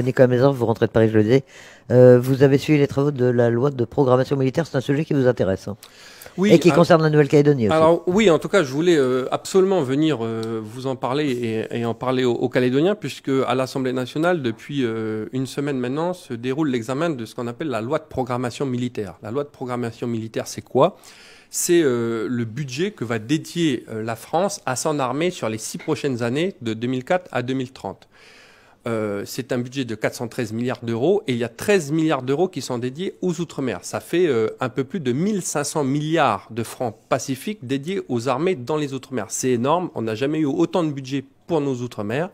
Nicolas Mézard, vous rentrez de Paris, je le disais. Vous avez suivi les travaux de la loi de programmation militaire, c'est un sujet qui vous intéresse, hein. Et Oui, qui concerne la Nouvelle-Calédonie aussi. alors oui, en tout cas, je voulais absolument venir vous en parler et en parler aux Calédoniens, puisque à l'Assemblée nationale, depuis une semaine maintenant, se déroule l'examen de ce qu'on appelle la loi de programmation militaire. La loi de programmation militaire, c'est quoi? C'est le budget que va dédier la France à son armée sur les 6 prochaines années, de 2004 à 2030. C'est un budget de 413 milliards d'euros et il y a 13 milliards d'euros qui sont dédiés aux Outre-mer. Ça fait un peu plus de 1500 milliards de francs pacifiques dédiés aux armées dans les Outre-mer. C'est énorme, on n'a jamais eu autant de budget pour nos Outre-mer.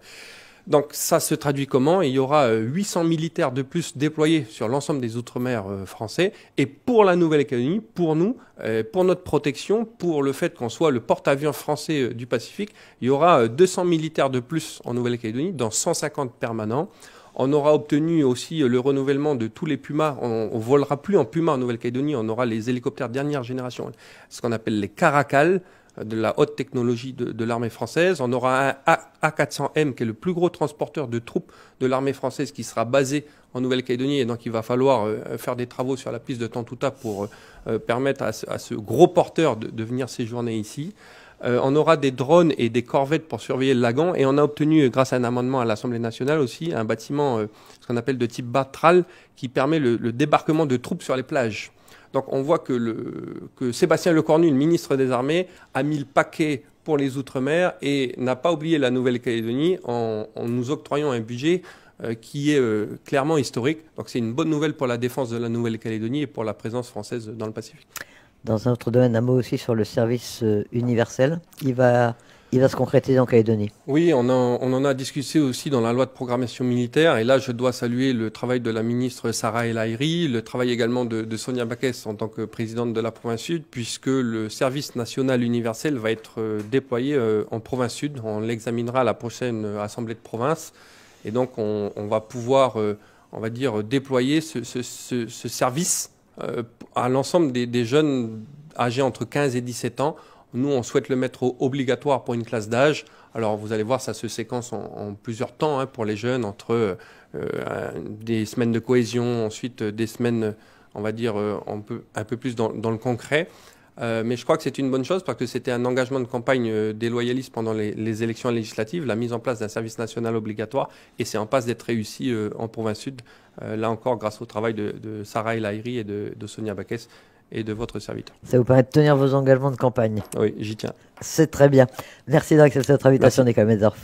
Donc ça se traduit comment? Il y aura 800 militaires de plus déployés sur l'ensemble des Outre-mer français. Et pour la Nouvelle-Calédonie, pour nous, pour notre protection, pour le fait qu'on soit le porte-avions français du Pacifique, il y aura 200 militaires de plus en Nouvelle-Calédonie, dans 150 permanents. On aura obtenu aussi le renouvellement de tous les Pumas. On ne volera plus en Puma en Nouvelle-Calédonie. On aura les hélicoptères dernière génération, ce qu'on appelle les Caracal, de la haute technologie de l'armée française. On aura un A400M qui est le plus gros transporteur de troupes de l'armée française qui sera basé en Nouvelle-Calédonie et donc il va falloir faire des travaux sur la piste de Tantouta pour permettre à ce gros porteur de venir séjourner ici. On aura des drones et des corvettes pour surveiller le lagon et on a obtenu, grâce à un amendement à l'Assemblée nationale aussi, un bâtiment, ce qu'on appelle de type Batral, qui permet le débarquement de troupes sur les plages. Donc on voit que Sébastien Lecornu, le ministre des Armées, a mis le paquet pour les Outre-mer et n'a pas oublié la Nouvelle-Calédonie en nous octroyant un budget qui est clairement historique. Donc c'est une bonne nouvelle pour la défense de la Nouvelle-Calédonie et pour la présence française dans le Pacifique. Dans un autre domaine, un mot aussi sur le service universel. Il va se concrétiser en Calédonie. Oui, on en a discuté aussi dans la loi de programmation militaire. Et là, je dois saluer le travail de la ministre Sarah El Haïry, le travail également de Sonia Backès en tant que présidente de la province sud, puisque le service national universel va être déployé en province sud. On l'examinera à la prochaine assemblée de province. Et donc, on va pouvoir, on va dire, déployer ce service à l'ensemble des jeunes âgés entre 15 et 17 ans. Nous, on souhaite le mettre obligatoire pour une classe d'âge. Alors, vous allez voir, ça se séquence en plusieurs temps hein, pour les jeunes, entre des semaines de cohésion, ensuite des semaines, on va dire, un peu plus dans le concret. Mais je crois que c'est une bonne chose parce que c'était un engagement de campagne des loyalistes pendant les élections législatives, la mise en place d'un service national obligatoire, et c'est en passe d'être réussi en province sud, là encore grâce au travail de Sarah El Haïry et de Sonia Backès et de votre serviteur. Ça vous permet de tenir vos engagements de campagne. Oui, j'y tiens. C'est très bien. Merci d'accepter notre invitation, Nicolas Mézard.